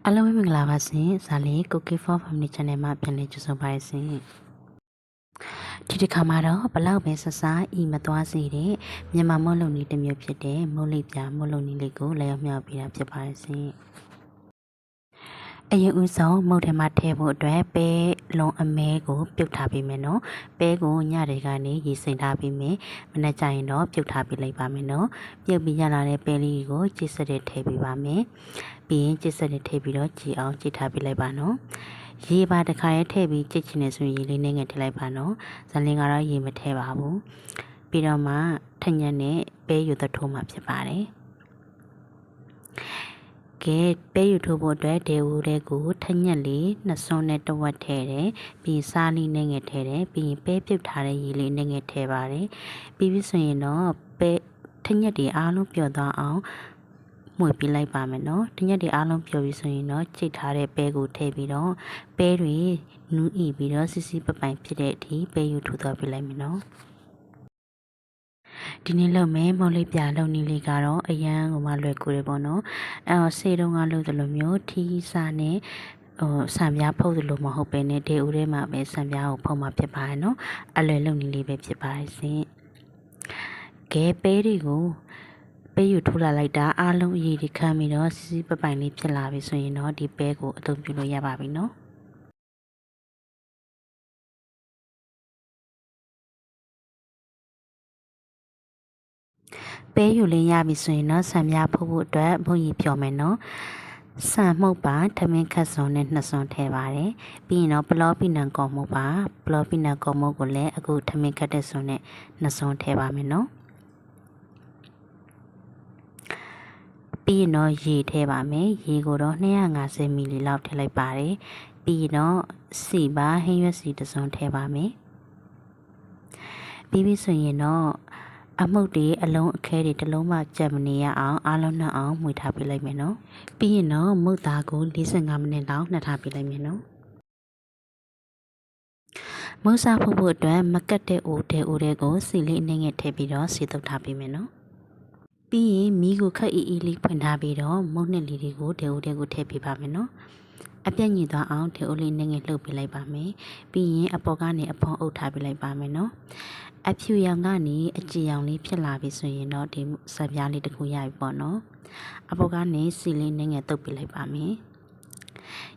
အားလုံးပဲမင်္ဂလာပါရှင်။ဇာလီ Cookie for Family Channel မှာပြန်လည်ကြိုဆိုပါရစေ။ဒီတစ်ခါမှာတော့ဘလောက်ပဲဆဆာဤမသွားစေတဲ့မြန်မာမုတ်လုံနီတစ်မျိုးဖြစ်တဲ့မုတ်လိပ်ပြမုတ်လုံနီလေးကိုလည်းမြောက်ပေးတာဖြစ်ပါရစေ။အရင်ဦးဆုံးမုတ်ထဲမှာထည့်ဖို့အတွက်ပဲလုံအမဲကိုပြုတ်ထားပေးမယ်နော်။ပဲကိုညတွေကနေရေစိမ်ထားပေးမယ်။မနေ့ကျရင်တော့ပြုတ်ထားပေးလိုက်ပါမယ်နော်။ပြုတ်ပြီးရလာတဲ့ပဲလေးကိုကြိစတဲ့ထည့်ပေးပါမယ်။ပြီးရင်ကြိစတဲ့ထည့်ပြီးတော့ကြည်အောင်ကြိထားပေးလိုက်ပါနော်။ရေပါတစ်ခါရဲထည့်ပြီးကြိချင်နေဆိုရင်ရေလေးနဲ့ငယ်ထည့်လိုက်ပါနော်။ဇလင်းကတော့ရေမထည့်ပါဘူး။ပြီးတော့မှထညက်နဲ့ပဲယူသက်ထိုးမှဖြစ်ပါတယ်။ကဲပဲယူထိုးဖို့အတွက်ဒေဝူတဲ့ကိုထညက်လေးနှစ်စွန်းနဲ့တဝက်ထည့်တယ်ပြီးစားလေးနဲ့ငယ်ထည့်တယ်ပြီးရင်ပဲပြုတ်ထားတဲ့ရေလေးနဲ့ငယ်ထည့်ပါတယ်ပြီးပြီဆိုရင်တော့ပဲထညက်တွေအားလုံးပျော်သွားအောင်မှွေပြလိုက်ပါမယ်နော်ထညက်တွေအားလုံးပျော်ပြီဆိုရင်တော့ချိတ်ထားတဲ့ပဲကိုထည့်ပြီးတော့ပဲတွေနူးဤပြီးတော့စစ်စစ်ပပိုင်ဖြစ်တဲ့အထိပဲယူထိုးသွားပြလိုက်မယ်နော်ဒီနေ့လုပ်မယ်မုတ်လေးပြလုပ်နည်းလေးကတော့အရန်ကိုမှလွယ်ကူတယ်ပေါ့နော်ဆေးတုံးကလုပ်တယ်လို့မျိုးထီးစားနဲ့ဆံပြားဖုတ်တယ်လို့မဟုတ်ပဲနဲ့ဒေဦးထဲမှာပဲဆံပြားကိုဖုတ်မှာဖြစ်ပါတယ်နော်အလွယ်လုပ်နည်းလေးပဲဖြစ်ပါတယ်ရှင်ကဲပဲတွေကိုပဲယူထိုးလာလိုက်တာအားလုံးအရေးဒီခံပြီးတော့စစ်စစ်ပပိုင်လေးဖြစ်လာပြီဆိုရင်တော့ဒီပဲကိုအသုံးပြုလို့ရပါပြီနော်ပဲယူလင်းရပြီဆိုရင်တော့ဆံပြားဖုတ်ဖို့အတွက်ဘုံကြီးဖြော်မယ်နော်ဆံမှုတ်ပါထမင်းခတ်စုံနဲ့နှစ်စုံထည့်ပါတယ်ပြီးရင်တော့ပလောပီနံကောမှုတ်ပါပလောပီနံကောမှုတ်ကိုလည်းအခုထမင်းခတ်တဲ့စုံနဲ့နှစ်စုံထည့်ပါမယ်နော်ပြီးရင်တော့ရေထည့်ပါမယ်ရေကိုတော့250 ml လောက်ထည့်လိုက်ပါတယ်ပြီးရင်တော့စီပါဟင်းရွက်စီတစ်စုံထည့်ပါမယ်ပြီးပြီဆိုရင်တော့အမှုတ်တွေအလုံးအခဲတွေတစ်လုံးမှကြက်မနေရအောင်အားလုံးနှောက်အောင်မှွေထားပေးလိုက်မယ်နော်ပြီးရင်တော့မုတ်သားကို45မိနစ်လောက်နှက်ထားပေးလိုက်မယ်နော်မုတ်စားဖို့အတွက်မကတ်တဲ့အိုတဲအိုတဲကိုစီလေးအနှဲငယ်ထည့်ပြီးတော့စီတုပ်ထားပေးမယ်နော်ပြီးရင်မီးကိုခက်အီအီလေးဖွင့်ထားပြီးတော့မုတ်နှစ်လေးတွေကိုတဲအိုတဲကိုထည့်ပေးပါမယ်နော်အပြက်ညစ်သွားအောင်တဲအိုလေးနှဲငယ်လှုပ်ပေးလိုက်ပါမယ်ပြီးရင်အပေါ်ကနေအဖုံးအုပ်ထားပေးလိုက်ပါမယ်နော်အဖြူရောင်ကနေအကြည်ရောင်လေးဖြစ်လာပြီဆိုရင်တော့ဒီဆပ်ပြားလေးတစ်ခုရပြီပေါ့နော်အပေါ်ကနေစီလေးနှဲငယ်တုပ်ပေးလိုက်ပါမယ်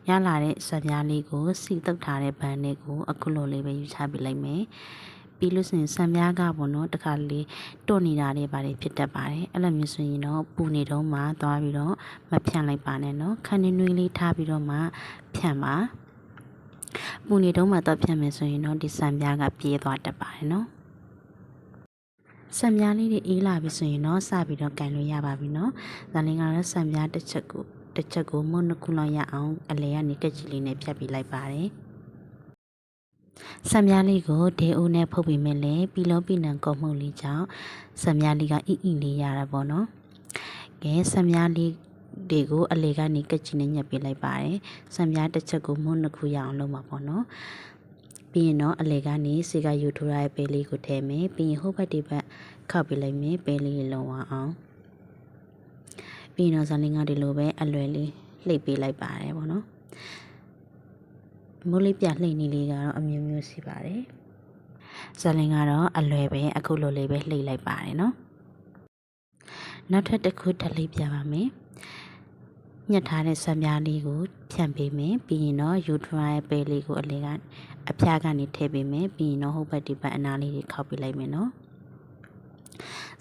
ရလာတဲ့ဆပ်ပြားလေးကိုစီတုပ်ထားတဲ့ဘန်းလေးကိုအခုလိုလေးပဲယူချပေးလိုက်မယ်ပြီးလို့ဆိုရင်ဆံပြားကပေါ့နော်တခါလေးတွတ်နေတာတွေပါတယ်ဖြစ်တတ်ပါတယ်အဲ့လိုမျိုးဆိုရင်တော့ပူနေတော့မှသွားပြီးတော့မဖြန့်လိုက်ပါနဲ့နော်ခန်းနွေးလေးထားပြီးတော့မှဖြန့်ပါပူနေတော့မှတော့ဖြန့်မယ်ဆိုရင်တော့ဒီဆံပြားကပြေးသွားတတ်ပါတယ်နော်ဆံပြားလေးတွေအေးလာပြီဆိုရင်တော့စပြီးတော့ကန်လို့ရပါပြီနော်ဒါလည်းကတော့ဆံပြားတစ်ချက်ကိုမုတ်နှစ်ခုလောက်ရအောင်အလဲကနေကက်ကြီးလေးနဲ့ဖြတ်ပြီးလိုက်ပါတယ်ဆံပြားလေးကိုဒေအိုနဲ့ဖုတ်ပြီးမယ်လေပြီးလုံးပြီးနံကုံမှုတ်လေးကြောင့်ဆံပြားလေးကအီအီလေးရတာပေါ့နော်ကဲဆံပြားလေးတွေကိုအလေကနေကက်ကြီးနဲ့ညှပ်ပေးလိုက်ပါတယ်ဆံပြားတစ်ချက်ကိုမုတ်နှစ်ခုရအောင်လုပ်မှာပေါ့နော်ပြီးရင်တော့အလေကနေစေကယူထိုးရတဲ့ပဲလေးကိုထည့်မယ်ပြီးရင်ဟိုဘက်ဒီဘက်ခောက်ပေးလိုက်မယ်ပဲလေးလုံးအောင်ပြီးရင်တော့ဇာလင်းကဒီလိုပဲအလွယ်လေးလှိပ်ပေးလိုက်ပါတယ်ပေါ့နော်မိုးလေးပြလှိမ့်နေလေးကတော့အမျိုးမျိုးရှိပါတယ်ဇာလင်းကတော့အလွယ်ပဲအခုလိုလေးပဲလှိမ့်လိုက်ပါတယ်နော်နောက်ထပ်တစ်ခုထပ်လှိမ့်ပြပါမယ်ညှက်ထားတဲ့ဆံပြားလေးကိုဖြန့်ပေးမယ်ပြီးရင်တော့ယူထရာရဲ့ပဲလေးကိုအလေကအဖျားကနေထည့်ပေးမယ်ပြီးရင်တော့ဟိုဘက်ဒီဘက်အနားလေးတွေခောက်ပေးလိုက်မယ်နော်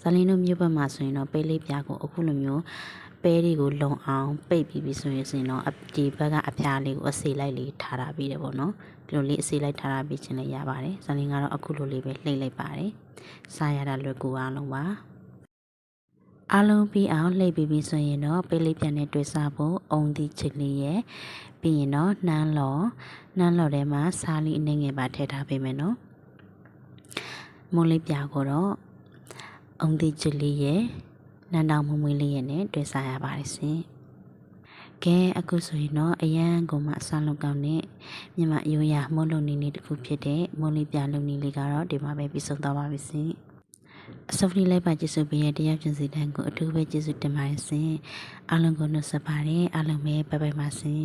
ဇာလင်းတို့မြို့ဘက်မှာဆိုရင်တော့ပဲလေးပြားကိုအခုလိုမျိုးပဲတွေကိုလုံအောင်ပိတ်ပြီးဆိုရင်တော့ဒီဘက်ကအဖျားလေးကိုအစေလိုက်လေးထားတာပြီးတယ်ပေါ့နော်ဒီလိုလေးအစေလိုက်ထားတာပြီးခြင်းလည်းရပါတယ်ဇာလင်းကတော့အခုလိုလေးပဲလှိမ့်လိုက်ပါတယ်စားရတာလွယ်ကူအောင်လုံးပါအားလုံးပြီးအောင်လှိမ့်ပြီးဆိုရင်တော့ပဲလေးပြန်နဲ့တွေ့စားဖို့အုံသီးချစ်လေးရဲ့ပြီးရင်တော့နှမ်းလော်ထဲမှာစားလေးအနှဲငယ်ပါထည့်ထားပေးမယ်နော်မုံလေးပြာကိုတော့အုံသီးချစ်လေးရဲ့နန်းတော်မွေးလေးရဲ့နဲ့တွေ့စားရပါတယ်ရှင်ကဲအခုဆိုရင်တော့အရန်ကိုမှအစားလောက်ကောင်းတဲ့မြန်မာရိုးရာမုံလုံနေတစ်ခုဖြစ်တဲ့မုံလေးပြလုံနေလေးကတော့ဒီမှာပဲပြီးဆုံးသွားပါပြီရှင် အစောကြီးလိုက်ပါကျေးဇူးပေးရတရားကျင်စီတန်းကိုအထူးပဲကျေးဇူးတင်ပါတယ်ရှင်အားလုံးကိုနှုတ်ဆက်ပါတယ်အားလုံးပဲဘိုင်ဘိုင်ပါရှင်